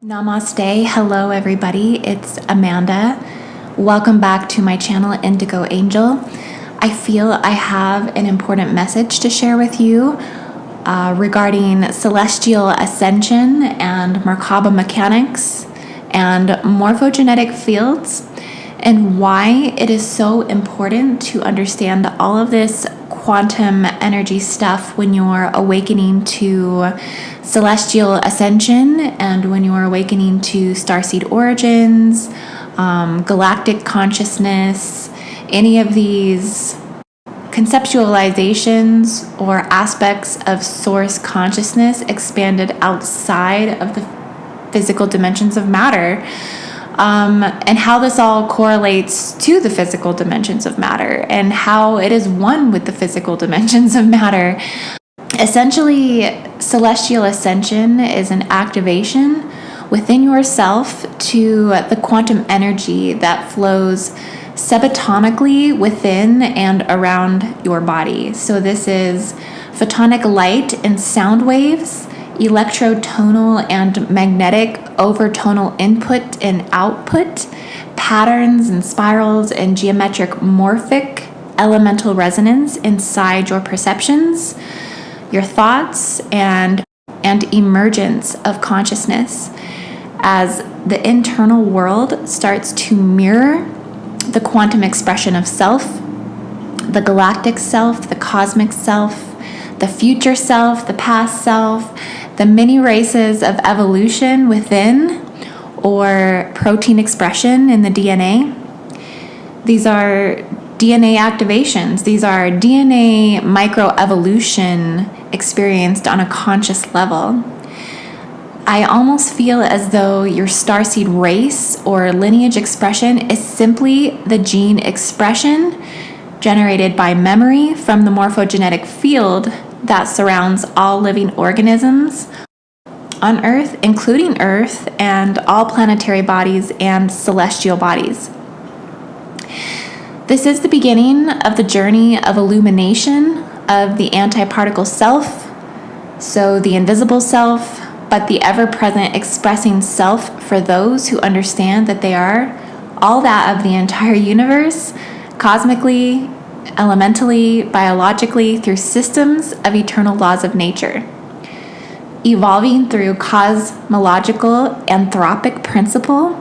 Namaste. Hello, everybody. It's Amanda. Welcome back to my channel, Indigo Angel. I feel I have an important message to share with you regarding celestial ascension and Merkaba mechanics and morpho genetic fields, and why it is so important to understand all of this quantum energy stuff when you're awakening to celestial ascension and when you're awakening to starseed origins, galactic consciousness, any of these conceptualizations or aspects of source consciousness expanded outside of the physical dimensions of matter. And how this all correlates to the physical dimensions of matter and how it is one with the physical dimensions of matter. Essentially, celestial ascension is an activation within yourself to the quantum energy that flows subatomically within and around your body. So this is photonic light and sound waves, electrotonal and magnetic overtonal input and output, patterns and spirals and geometric morphic elemental resonance inside your perceptions, your thoughts, and emergence of consciousness as the internal world starts to mirror the quantum expression of self, the galactic self, the cosmic self, the future self, the past self, the many races of evolution within or protein expression in the DNA. These are DNA activations. These are DNA microevolution experienced on a conscious level. I almost feel as though your starseed race or lineage expression is simply the gene expression generated by memory from the Morpho Genetic Field that surrounds all living organisms on Earth, including Earth and all planetary bodies and celestial bodies. This is the beginning of the journey of illumination of the antiparticle self, so the invisible self, but the ever-present expressing self for those who understand that they are all that of the entire universe, cosmically, elementally, biologically, through systems of eternal laws of nature, evolving through cosmological anthropic principle,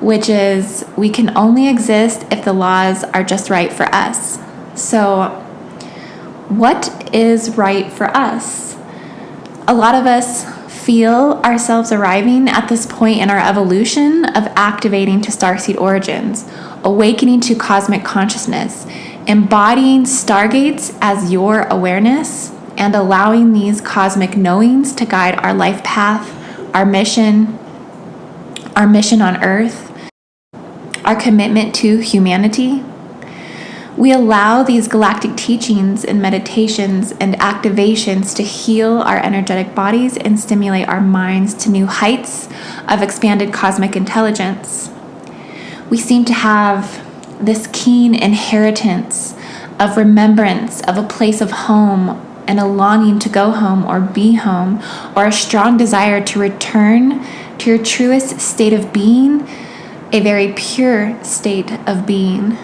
which is we can only exist if the laws are just right for us. So what is right for us? A lot of us feel ourselves arriving at this point in our evolution of activating to starseed origins, awakening to cosmic consciousness, embodying stargates as your awareness, and allowing these cosmic knowings to guide our life path, our mission on Earth, our commitment to humanity. We allow these galactic teachings and meditations and activations to heal our energetic bodies and stimulate our minds to new heights of expanded cosmic intelligence. We seem to have this keen inheritance of remembrance of a place of home and a longing to go home or be home, or a strong desire to return to your truest state of being, a very pure state of being.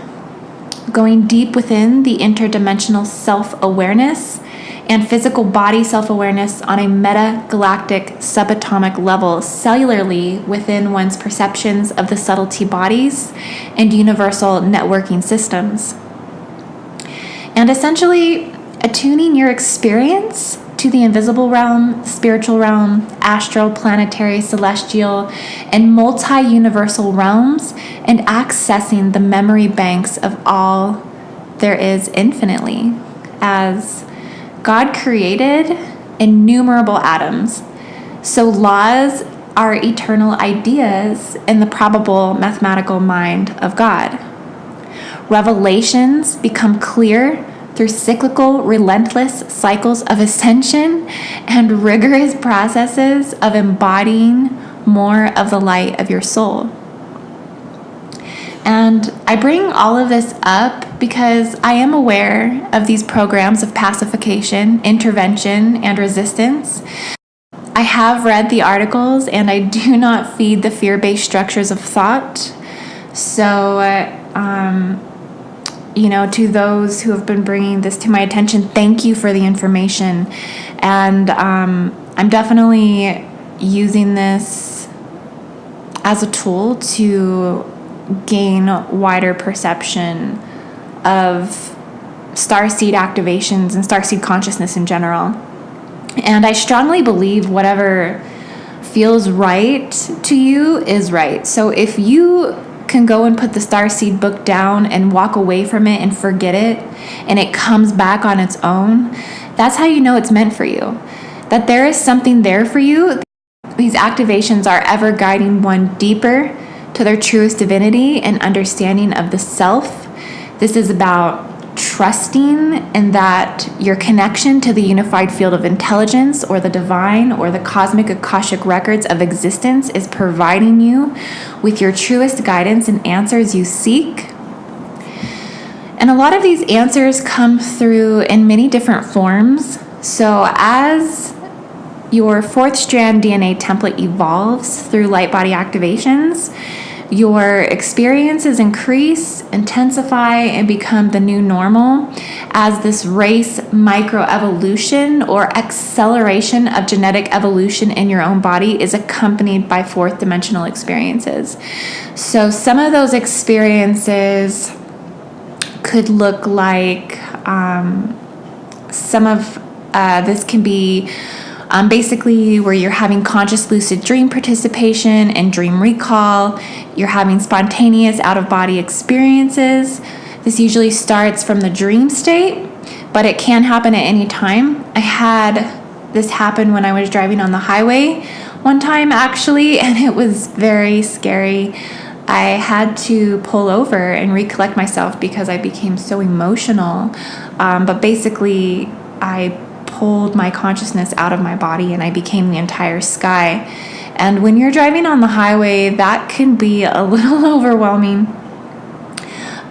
Going deep within the interdimensional self-awareness and physical body self-awareness on a meta-galactic subatomic level, cellularly within one's perceptions of the subtlety bodies and universal networking systems. And essentially attuning your experience to the invisible realm, spiritual realm, astral, planetary, celestial, and multi-universal realms, and accessing the memory banks of all there is infinitely, as God created innumerable atoms. So laws are eternal ideas in the probable mathematical mind of God. Revelations become clear through cyclical, relentless cycles of ascension and rigorous processes of embodying more of the light of your soul. And I bring all of this up because I am aware of these programs of pacification, intervention, and resistance I have read the articles, and I do not feed the fear-based structures of thought. So, to those who have been bringing this to my attention, thank you for the information. And I'm definitely using this as a tool to gain wider perception of starseed activations and starseed consciousness in general. And I strongly believe whatever feels right to you is right. So if you can go and put the starseed book down and walk away from it and forget it, and it comes back on its own, that's how you know it's meant for you. That there is something there for you. These activations are ever guiding one deeper to their truest divinity and understanding of the self. This is about trusting in that your connection to the unified field of intelligence or the divine or the cosmic Akashic records of existence is providing you with your truest guidance and answers you seek. And a lot of these answers come through in many different forms. So as your fourth strand DNA template evolves through light body activations, your experiences increase, intensify, and become the new normal as this race microevolution or acceleration of genetic evolution in your own body is accompanied by fourth dimensional experiences. So some of those experiences could look like this can be basically where you're having conscious lucid dream participation and dream recall. You're having spontaneous out-of-body experiences. This usually starts from the dream state, but it can happen at any time. I had this happen when I was driving on the highway one time, actually, and it was very scary. I had to pull over and recollect myself because I became so emotional. But basically, I pulled my consciousness out of my body and I became the entire sky. And when you're driving on the highway, that can be a little overwhelming.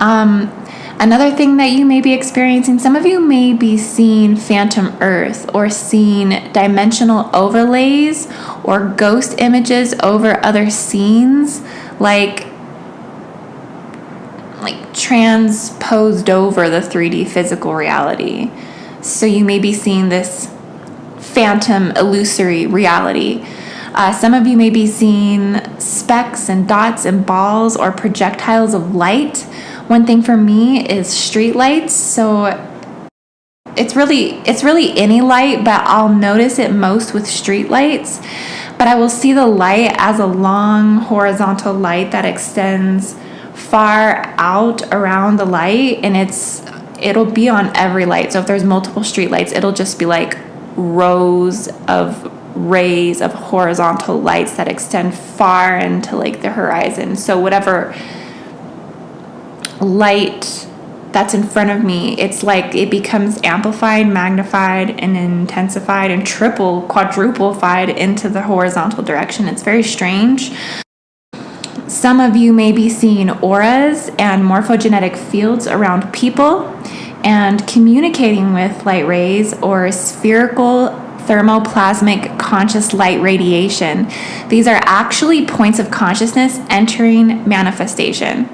Another thing that you may be experiencing, some of you may be seeing phantom earth or seeing dimensional overlays or ghost images over other scenes, like transposed over the 3D physical reality. So you may be seeing this phantom illusory reality. Some of you may be seeing specks and dots and balls or projectiles of light. One thing for me is street lights. So it's really any light, but I'll notice it most with street lights. But I will see the light as a long horizontal light that extends far out around the light, and it'll be on every light. So if there's multiple street lights, it'll just be like rows of rays of horizontal lights that extend far into like the horizon. So whatever light that's in front of me, it's like it becomes amplified, magnified, and intensified and quadruplified into the horizontal direction. It's very strange. Some of you may be seeing auras and morpho genetic fields around people and communicating with light rays or spherical thermoplasmic conscious light radiation. These are actually points of consciousness entering manifestation.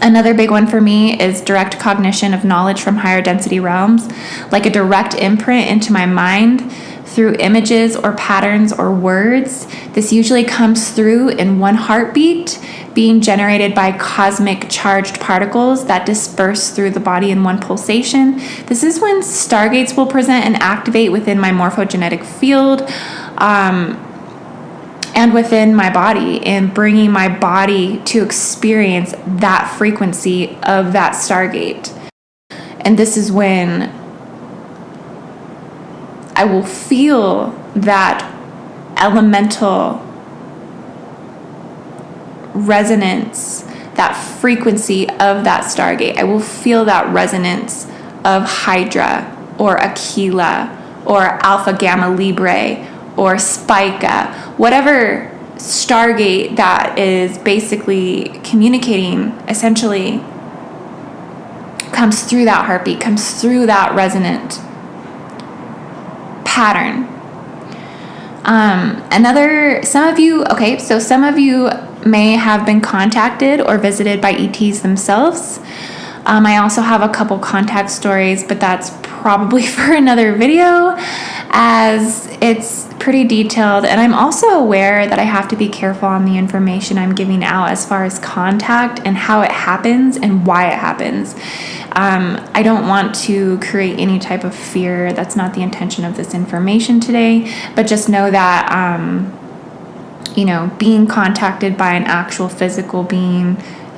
Another big one for me is direct cognition of knowledge from higher density realms, like a direct imprint into my mind through images or patterns or words. This usually comes through in one heartbeat, being generated by cosmic charged particles that disperse through the body in one pulsation. This is when stargates will present and activate within my morpho genetic field and within my body, and bringing my body to experience that frequency of that stargate. And this is when I will feel that elemental resonance, that frequency of that stargate. I will feel that resonance of Hydra or Aquila or Alpha Gamma Librae or Spica, whatever stargate that is basically communicating, essentially comes through that heartbeat, comes through that resonant pattern. Some of you may have been contacted or visited by ETs themselves. I also have a couple contact stories, but that's probably for another video, as it's pretty detailed. And I'm also aware that I have to be careful on the information I'm giving out as far as contact and how it happens and why it happens. I don't want to create any type of fear. That's not the intention of this information today, but just know that, being contacted by an actual physical being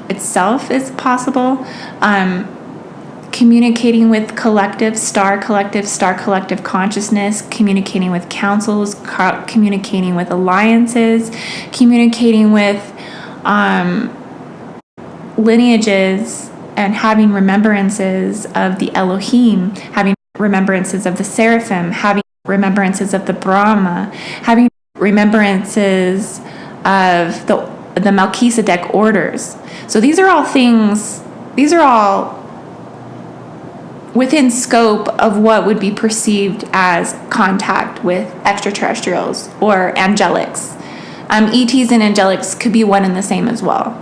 itself is possible. Communicating with star collective consciousness, communicating with councils, communicating with alliances, communicating with lineages, and having remembrances of the Elohim, having remembrances of the Seraphim, having remembrances of the Brahma, having remembrances of the Melchizedek orders. So these are all within scope of what would be perceived as contact with extraterrestrials or angelics. ETs and angelics could be one and the same as well.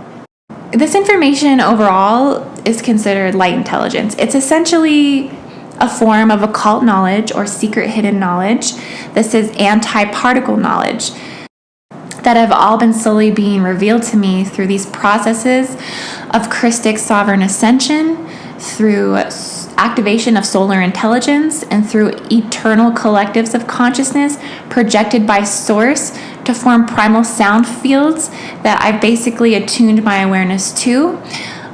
This information overall is considered light intelligence. It's essentially a form of occult knowledge or secret hidden knowledge. This is anti-particle knowledge that have all been slowly being revealed to me through these processes of Christic sovereign ascension, through activation of solar intelligence, and through eternal collectives of consciousness projected by source to form primal sound fields that I've basically attuned my awareness to.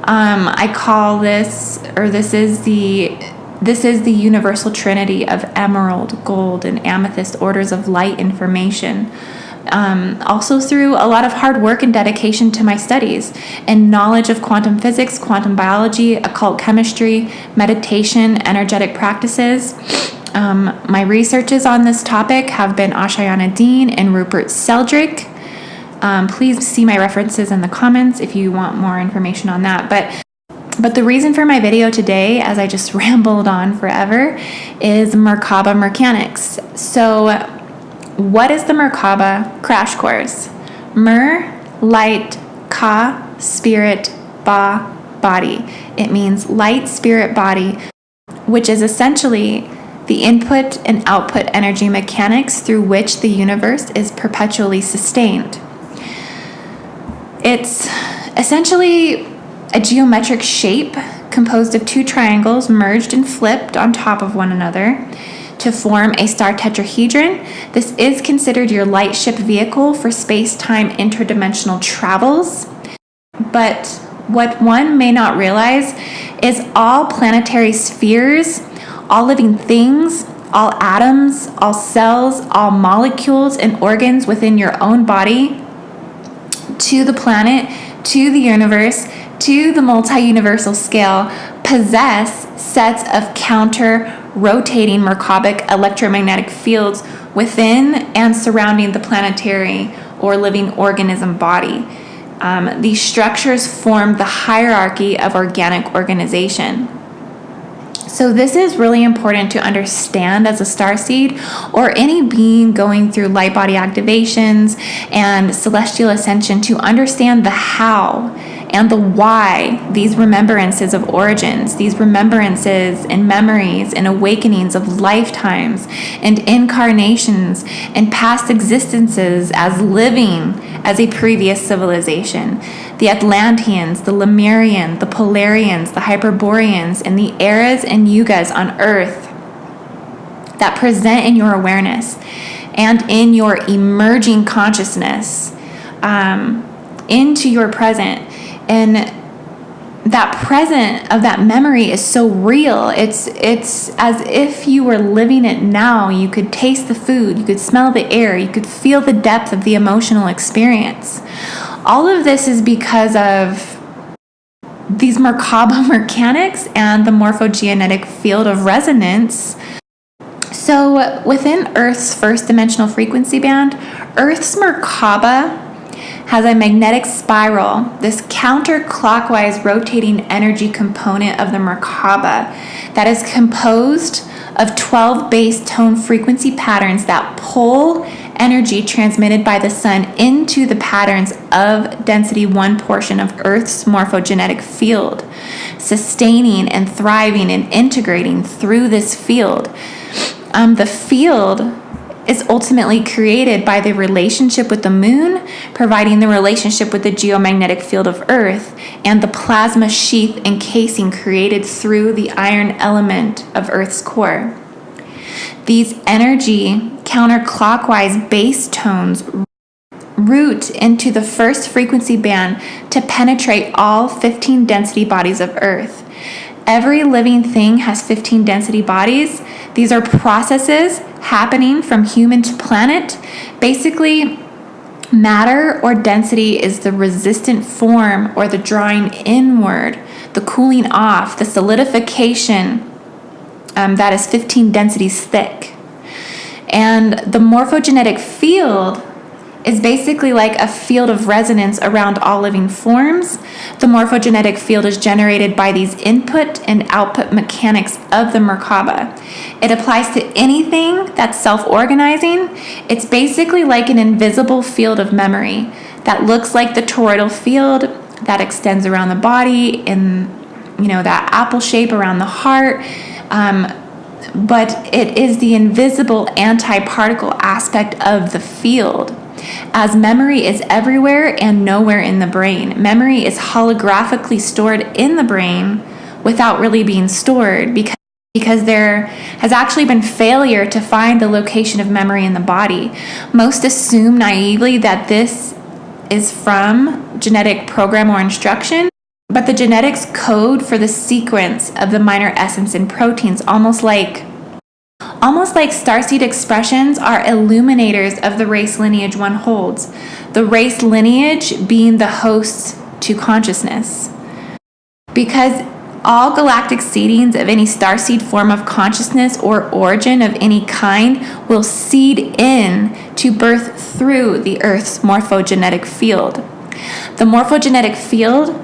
I call this is the universal trinity of emerald, gold, and amethyst orders of light information. Also through a lot of hard work and dedication to my studies and knowledge of quantum physics, quantum biology, occult chemistry, meditation, energetic practices. My researches on this topic have been Ashayana Dean and Rupert Sheldrake. Please see my references in the comments if you want more information on that. But the reason for my video today, as I just rambled on forever, is Merkaba mechanics. So what is the Merkaba crash course? Mer, light, ka, spirit, ba, body. It means light, spirit, body, which is essentially the input and output energy mechanics through which the universe is perpetually sustained. It's essentially a geometric shape composed of two triangles merged and flipped on top of one another to form a star tetrahedron. This is considered your light ship vehicle for space-time interdimensional travels. But what one may not realize is all planetary spheres, all living things, all atoms, all cells, all molecules and organs within your own body, to the planet, to the universe, to the multi-universal scale, possess sets of counter-rotating Merkabic electromagnetic fields within and surrounding the planetary or living organism body. These structures form the hierarchy of organic organization. So this is really important to understand as a starseed or any being going through light body activations and celestial ascension, to understand the how and the why these remembrances of origins, these remembrances and memories and awakenings of lifetimes and incarnations and past existences as living as a previous civilization. The Atlanteans, the Lemurians, the Polarians, the Hyperboreans, and the eras and yugas on Earth that present in your awareness and in your emerging consciousness into your present. And that present of that memory is so real. It's as if you were living it now. You could taste the food, you could smell the air, you could feel the depth of the emotional experience. All of this is because of these Merkaba mechanics and the Morpho Genetic Field of resonance. So within Earth's first dimensional frequency band, Earth's Merkaba has a magnetic spiral, this counterclockwise rotating energy component of the Merkaba that is composed of 12 base tone frequency patterns that pull energy transmitted by the sun into the patterns of density 1 portion of Earth's morphogenetic field, sustaining and thriving and integrating through this field. The field is ultimately created by the relationship with the moon, providing the relationship with the geomagnetic field of Earth, and the plasma sheath encasing created through the iron element of Earth's core. These energy counterclockwise bass tones root into the first frequency band to penetrate all 15 density bodies of Earth. Every living thing has 15 density bodies. These are processes happening from human to planet. Basically, matter or density is the resistant form or the drawing inward, the cooling off, the solidification that is 15 densities thick. And the morphogenetic field is basically like a field of resonance around all living forms. The morphogenetic field is generated by these input and output mechanics of the Merkaba. It applies to anything that's self-organizing. It's basically like an invisible field of memory that looks like the toroidal field that extends around the body in, that apple shape around the heart. But it is the invisible anti-particle aspect of the field. As memory is everywhere and nowhere in the brain. Memory is holographically stored in the brain without really being stored because there has actually been failure to find the location of memory in the body. Most assume naively that this is from genetic program or instruction, but the genetics code for the sequence of the minor essence in proteins, almost like starseed expressions are illuminators of the race lineage one holds, the race lineage being the host to consciousness. Because all galactic seedings of any starseed form of consciousness or origin of any kind will seed in to birth through the Earth's morphogenetic field. The morphogenetic field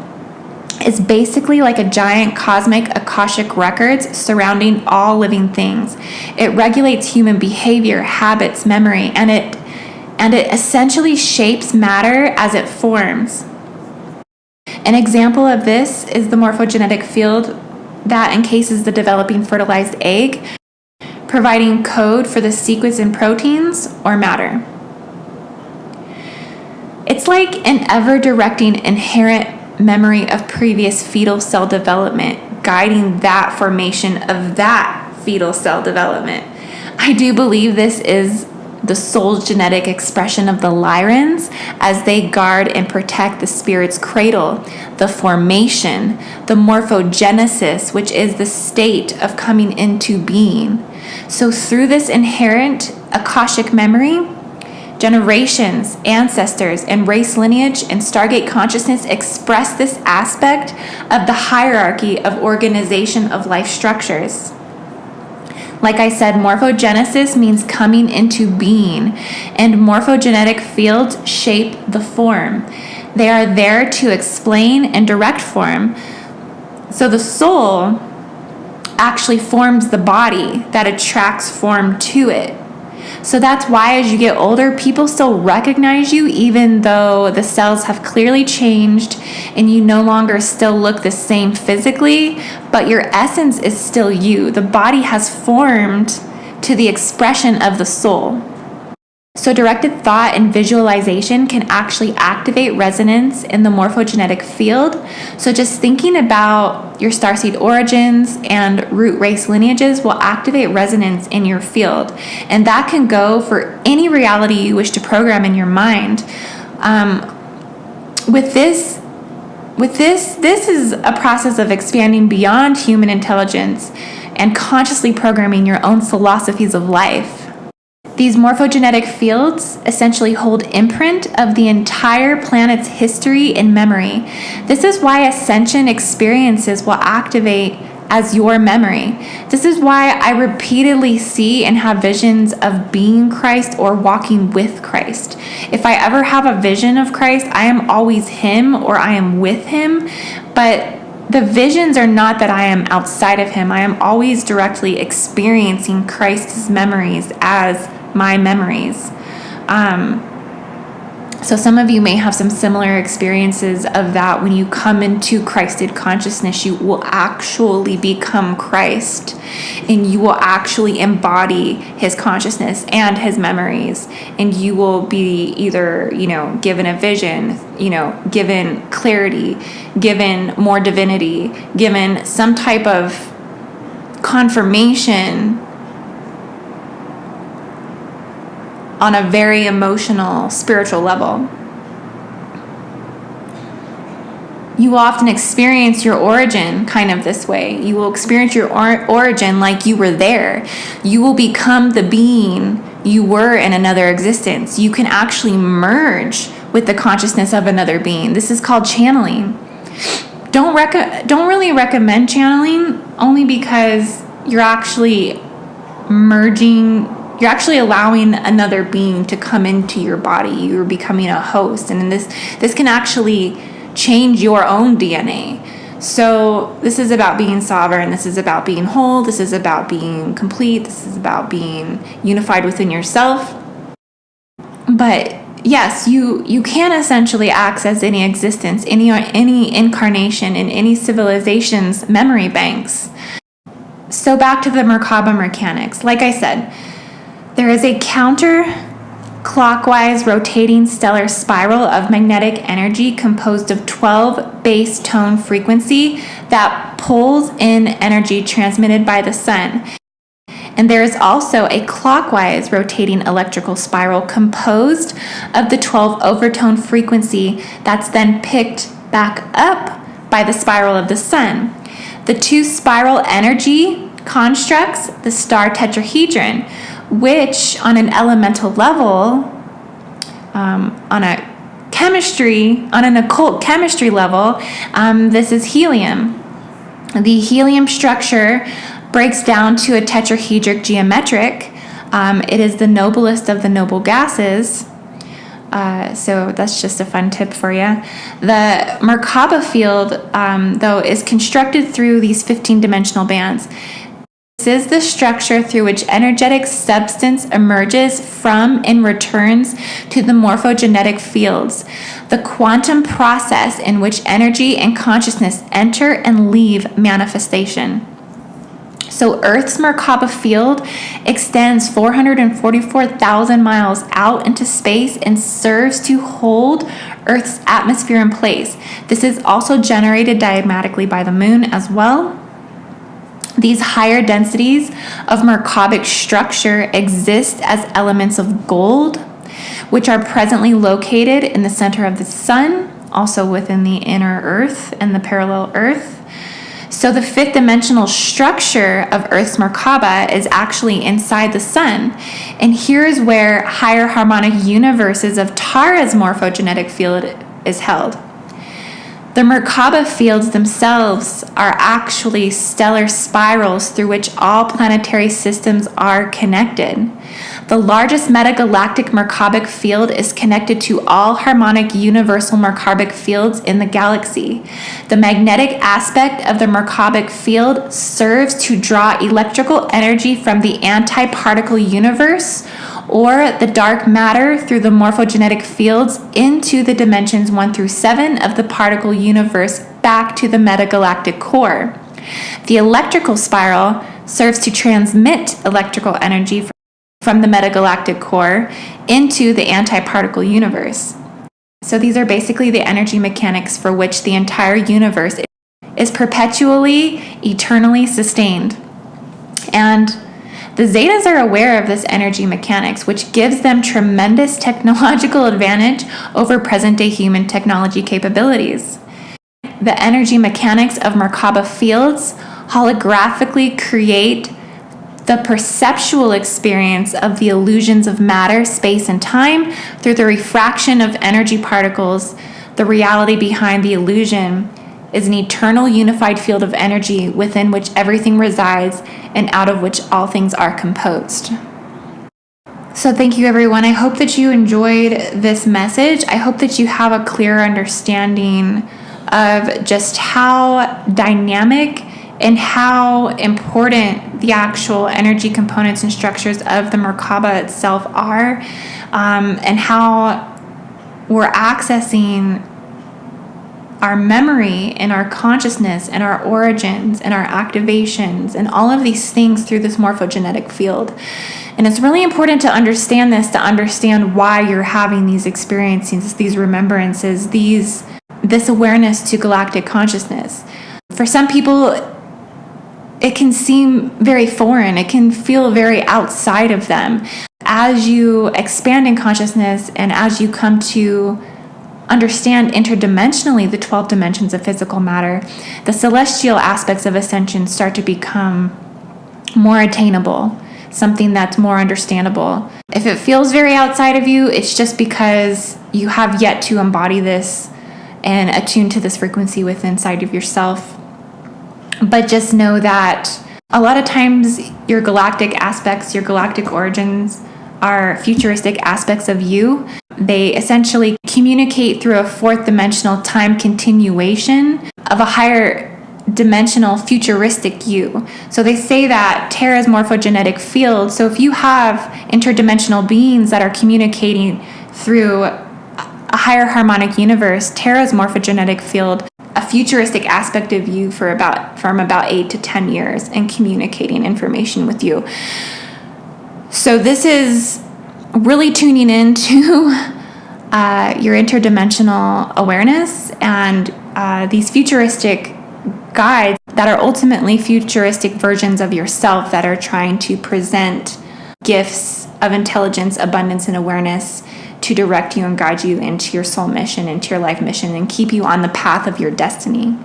is basically like a giant cosmic Akashic records surrounding all living things. It regulates human behavior, habits, memory, and it essentially shapes matter as it forms. An example of this is the morphogenetic field that encases the developing fertilized egg, providing code for the sequence in proteins or matter. It's like an ever-directing inherent memory of previous fetal cell development, guiding that formation of that fetal cell development. I do believe this is the soul's genetic expression of the Lyrans as they guard and protect the spirit's cradle, the formation, the morphogenesis, which is the state of coming into being. So through this inherent Akashic memory, generations, ancestors, and race lineage and Stargate consciousness express this aspect of the hierarchy of organization of life structures. Like I said, morphogenesis means coming into being, and morphogenetic fields shape the form. They are there to explain and direct form. So the soul actually forms the body that attracts form to it. So that's why as you get older, people still recognize you even though the cells have clearly changed and you no longer still look the same physically, but your essence is still you. The body has formed to the expression of the soul. So directed thought and visualization can actually activate resonance in the morphogenetic field. So just thinking about your starseed origins and root race lineages will activate resonance in your field. And that can go for any reality you wish to program in your mind. This is a process of expanding beyond human intelligence and consciously programming your own philosophies of life. These morphogenetic fields essentially hold imprint of the entire planet's history and memory. This is why Ascension experiences will activate as your memory. This is why I repeatedly see and have visions of being Christ or walking with Christ. If I ever have a vision of Christ, I am always Him or I am with Him, but the visions are not that I am outside of Him. I am always directly experiencing Christ's memories as my memories. So some of you may have some similar experiences of that. When you come into Christed consciousness, you will actually become Christ, and you will actually embody his consciousness and his memories, and you will be either, given a vision, given clarity, given more divinity, given some type of confirmation on a very emotional, spiritual level. You will often experience your origin kind of this way. You will experience your origin like you were there. You will become the being you were in another existence. You can actually merge with the consciousness of another being. This is called channeling. Don't really recommend channeling, only because you're actually merging. You're actually allowing another being to come into your body. You're becoming a host. And this can actually change your own DNA. So this is about being sovereign. This is about being whole. This is about being complete. This is about being unified within yourself. But yes, you can essentially access any existence, any incarnation in any civilization's memory banks. So back to the Merkaba mechanics. Like I said, there is a counter-clockwise rotating stellar spiral of magnetic energy composed of 12 base tone frequency that pulls in energy transmitted by the sun. And there is also a clockwise rotating electrical spiral composed of the 12 overtone frequency that's then picked back up by the spiral of the sun. The two spiral energy constructs the star tetrahedron, which on an elemental level, on an occult chemistry level, this is helium. The helium structure breaks down to a tetrahedric geometric. It is the noblest of the noble gases. So that's just a fun tip for you. The Merkaba field, though, is constructed through these 15-dimensional bands. This is the structure through which energetic substance emerges from and returns to the Morpho Genetic Fields, the quantum process in which energy and consciousness enter and leave manifestation. So Earth's Merkaba field extends 444,000 miles out into space and serves to hold Earth's atmosphere in place. This is also generated diagmatically by the moon as well. These higher densities of Merkabic structure exist as elements of gold, which are presently located in the center of the sun, also within the inner Earth and the parallel Earth. So the fifth dimensional structure of Earth's Merkaba is actually inside the sun. And here's where higher harmonic universes of Tara's morphogenetic field is held. The Merkaba fields themselves are actually stellar spirals through which all planetary systems are connected. The largest metagalactic Merkabic field is connected to all harmonic universal Merkabic fields in the galaxy. The magnetic aspect of the Merkabic field serves to draw electrical energy from the antiparticle universe or the dark matter through the morphogenetic fields into the dimensions 1 through 7 of the particle universe back to the metagalactic core. The electrical spiral serves to transmit electrical energy from the metagalactic core into the antiparticle universe. So these are basically the energy mechanics for which the entire universe is perpetually, eternally sustained. And the Zetas are aware of this energy mechanics, which gives them tremendous technological advantage over present-day human technology capabilities. The energy mechanics of Merkaba fields holographically create the perceptual experience of the illusions of matter, space, and time through the refraction of energy particles. The reality behind the illusion is an eternal unified field of energy within which everything resides and out of which all things are composed. So thank you, everyone. I hope that you enjoyed this message. I hope that you have a clear understanding of just how dynamic and how important the actual energy components and structures of the Merkaba itself are, and how we're accessing our memory and our consciousness and our origins and our activations and all of these things through this morphogenetic field. And it's really important to understand this, to understand why you're having these experiences, these remembrances, this awareness to galactic consciousness. For some people, it can seem very foreign. It can feel very outside of them. As you expand in consciousness and as you come to understand interdimensionally the 12 dimensions of physical matter, the celestial aspects of ascension start to become more attainable, something that's more understandable. If it feels very outside of you, it's just because you have yet to embody this and attune to this frequency within inside of yourself. But just know that a lot of times your galactic aspects, your galactic origins are futuristic aspects of you. They essentially communicate through a fourth dimensional time continuation of a higher dimensional futuristic you. So they say that Terra's morphogenetic field, so if you have interdimensional beings that are communicating through a higher harmonic universe, Terra's morphogenetic field, a futuristic aspect of you from about 8 to 10 years and communicating information with you. So this is really tuning into your interdimensional awareness and these futuristic guides that are ultimately futuristic versions of yourself that are trying to present gifts of intelligence, abundance, and awareness to direct you and guide you into your soul mission, into your life mission, and keep you on the path of your destiny.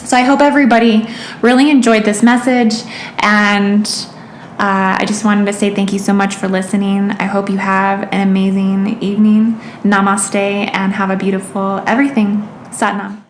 So I hope everybody really enjoyed this message, and I just wanted to say thank you so much for listening. I hope you have an amazing evening. Namaste, and have a beautiful everything. Sat Nam.